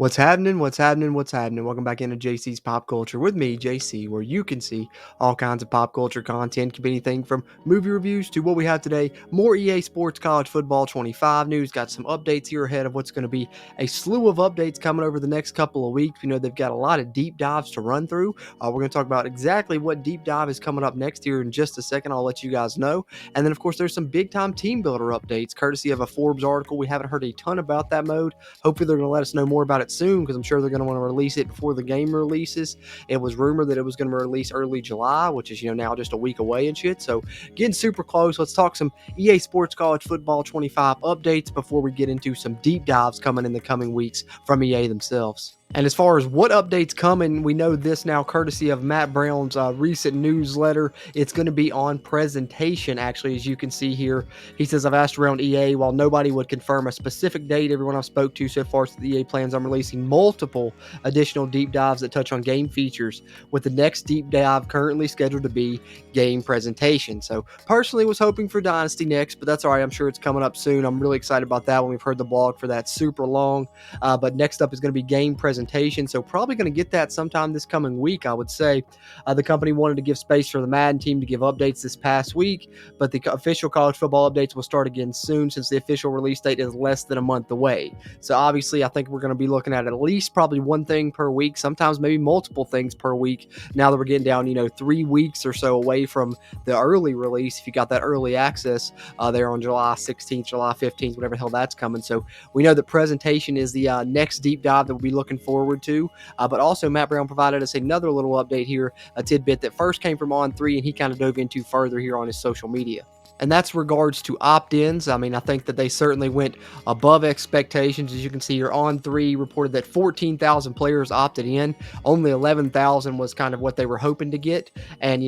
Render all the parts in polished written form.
What's happening? What's happening? What's happening? Welcome back into JC's Pop Culture with me, JC, where you can see all kinds of pop culture content. Could be anything from movie reviews to what we have today. More EA Sports College Football 25 news. Got some updates here ahead of what's going to be a slew of updates coming over the next couple of weeks. We know they've got a lot of deep dives to run through. We're going to talk about exactly what deep dive is coming up next here in just a second. I'll let you guys know. And then, of course, there's some big time team builder updates, courtesy of a Forbes article. We haven't heard a ton about that mode. Hopefully, they're going to let us know more about it soon because I'm sure they're going to want to release it before the game releases. It was rumored that it was going to release early July, which is, now just a week away and shit. So getting super close. Let's talk some EA Sports College Football 25 updates before we get into some deep dives coming in the coming weeks from EA themselves. And as far as what updates coming, we know this now courtesy of Matt Brown's recent newsletter. It's going to be on presentation, actually, as you can see here. He says, I've asked around EA. While nobody would confirm a specific date, everyone I've spoke to so far says the EA plans on releasing multiple additional deep dives that touch on game features, with the next deep dive currently scheduled to be game presentation. So personally was hoping for Dynasty next, but that's all right. I'm sure it's coming up soon. I'm really excited about that one. We've heard the blog for that super long. But next up is going to be game presentation. So probably going to get that sometime this coming week, I would say. The company wanted to give space for the Madden team to give updates this past week, but the official college football updates will start again soon since the official release date is less than a month away. So obviously, I think we're going to be looking at least probably one thing per week, sometimes maybe multiple things per week. Now that we're getting down, 3 weeks or so away from the early release, if you got that early access there on July 16th, July 15th, whatever the hell that's coming. So we know that presentation is the next deep dive that we'll be looking forward to. But also Matt Brown provided us another little update here, a tidbit that first came from On3 and he kind of dove into further here on his social media. And that's regards to opt-ins. I mean, I think that they certainly went above expectations. As you can see here, On3 reported that 14,000 players opted in. Only 11,000 was kind of what they were hoping to get. And,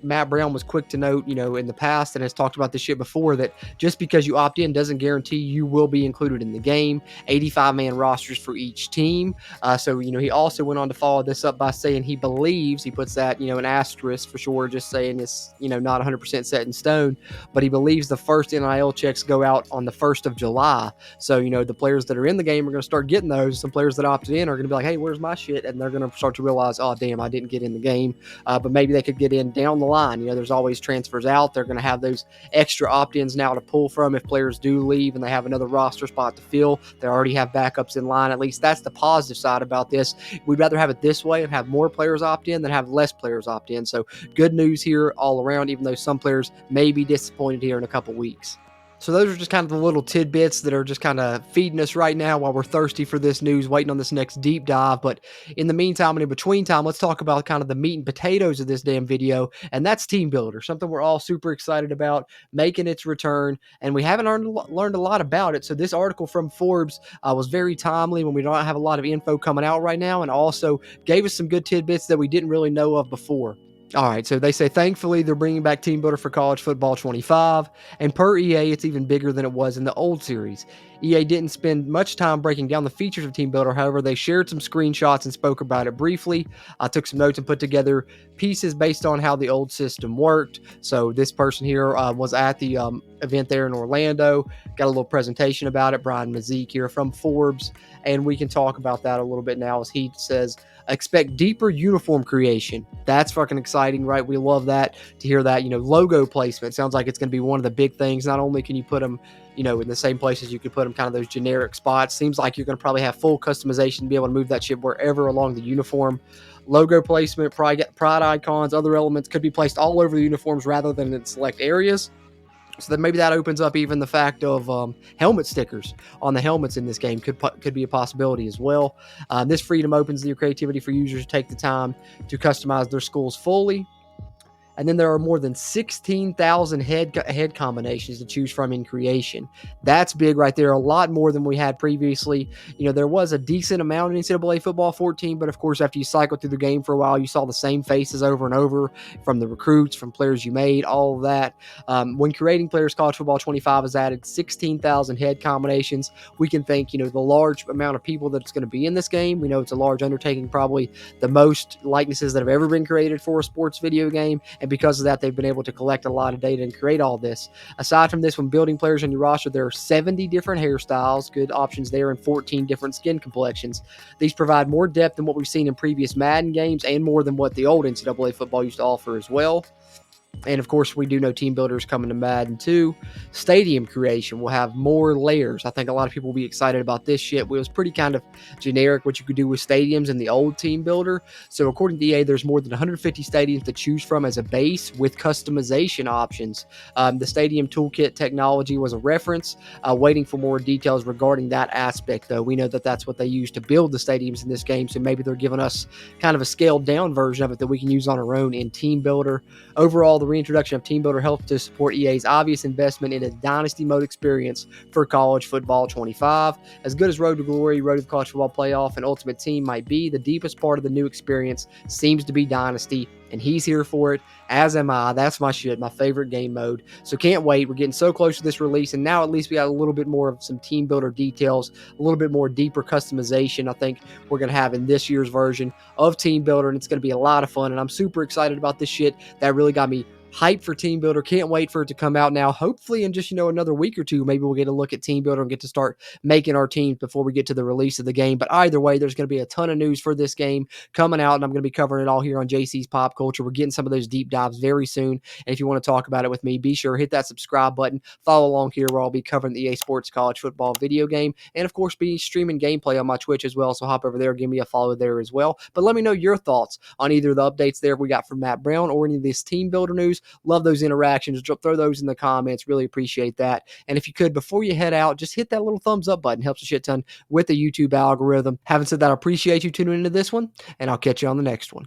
Matt Brown was quick to note, in the past and has talked about this shit before, that just because you opt in doesn't guarantee you will be included in the game. 85-man rosters for each team. So he also went on to follow this up by saying he believes, he puts that, an asterisk for sure, just saying it's, not 100% set in stone, but he believes the first NIL checks go out on the 1st of July. So, the players that are in the game are going to start getting those. Some players that opted in are going to be like, hey, where's my shit? And they're going to start to realize, oh, damn, I didn't get in the game. But maybe they could get in down the line. There's always transfers out. They're going to have those extra opt-ins now to pull from if players do leave and they have another roster spot to fill. They already have backups in line. At least that's the positive side about this. We'd rather have it this way and have more players opt in than have less players opt in. So good news here all around, even though some players may be disappointed here in a couple weeks. So those are just kind of the little tidbits that are just kind of feeding us right now while we're thirsty for this news, waiting on this next deep dive. But in the meantime and in between time, let's talk about kind of the meat and potatoes of this damn video, and that's Team Builder, something we're all super excited about, making its return, and we haven't learned a lot about it. So this article from Forbes was very timely when we don't have a lot of info coming out right now, and also gave us some good tidbits that we didn't really know of before. All right, so they say, thankfully, they're bringing back Team Builder for College Football 25, and per EA, it's even bigger than it was in the old series. EA didn't spend much time breaking down the features of Team Builder. However, they shared some screenshots and spoke about it briefly. I took some notes and put together pieces based on how the old system worked. So this person here was at the event there in Orlando, got a little presentation about it. Brian Mazik here from Forbes, and we can talk about that a little bit now, as he says, expect deeper uniform creation. That's fucking exciting, right? We love that, to hear that. Logo placement sounds like it's going to be one of the big things. Not only can you put them, in the same places you could put them, kind of those generic spots. Seems like you're going to probably have full customization to be able to move that shit wherever along the uniform. Logo placement, pride icons, other elements could be placed all over the uniforms rather than in select areas. So then maybe that opens up even the fact of helmet stickers on the helmets in this game could be a possibility as well. This freedom opens the creativity for users to take the time to customize their schools fully. And then there are more than 16,000 head combinations to choose from in creation. That's big right there. A lot more than we had previously. There was a decent amount in NCAA Football 14, but of course, after you cycle through the game for a while, you saw the same faces over and over from the recruits, from players you made, all of that. When creating players, College Football 25 has added 16,000 head combinations. We can think, the large amount of people that's going to be in this game. We know it's a large undertaking, probably the most likenesses that have ever been created for a sports video game. And because of that, they've been able to collect a lot of data and create all this. Aside from this, when building players on your roster, there are 70 different hairstyles, good options there, and 14 different skin complexions. These provide more depth than what we've seen in previous Madden games and more than what the old NCAA football used to offer as well. And of course, we do know Team Builder is coming to Madden 2. Stadium creation will have more layers. I think a lot of people will be excited about this shit. It was pretty kind of generic what you could do with stadiums in the old Team Builder. So according to EA, there's more than 150 stadiums to choose from as a base with customization options. The Stadium Toolkit technology was a reference. Waiting for more details regarding that aspect, though. We know that that's what they use to build the stadiums in this game. So maybe they're giving us kind of a scaled down version of it that we can use on our own in Team Builder. Overall, the reintroduction of Team Builder helped to support EA's obvious investment in a dynasty mode experience for college football 25. As good as Road to Glory, Road to the College Football Playoff, and Ultimate Team might be, the deepest part of the new experience seems to be Dynasty, and he's here for it, as am I. That's my shit, my favorite game mode. So can't wait. We're getting so close to this release, and now at least we got a little bit more of some Team Builder details, a little bit more deeper customization I think we're going to have in this year's version of Team Builder, and it's going to be a lot of fun, and I'm super excited about this shit. That really got me hype for Team Builder. Can't wait for it to come out now. Hopefully in just, another week or two, maybe we'll get a look at Team Builder and get to start making our teams before we get to the release of the game. But either way, there's going to be a ton of news for this game coming out, and I'm going to be covering it all here on JC's Pop Culture. We're getting some of those deep dives very soon. And if you want to talk about it with me, be sure to hit that subscribe button. Follow along here where I'll be covering the EA Sports College Football video game, and of course be streaming gameplay on my Twitch as well. So hop over there, give me a follow there as well. But let me know your thoughts on either of the updates there we got from Matt Brown or any of this Team Builder news. Love those interactions. Throw those in the comments. Really appreciate that. And if you could, before you head out, just hit that little thumbs up button. Helps a shit ton with the YouTube algorithm. Having said that, I appreciate you tuning into this one, and I'll catch you on the next one.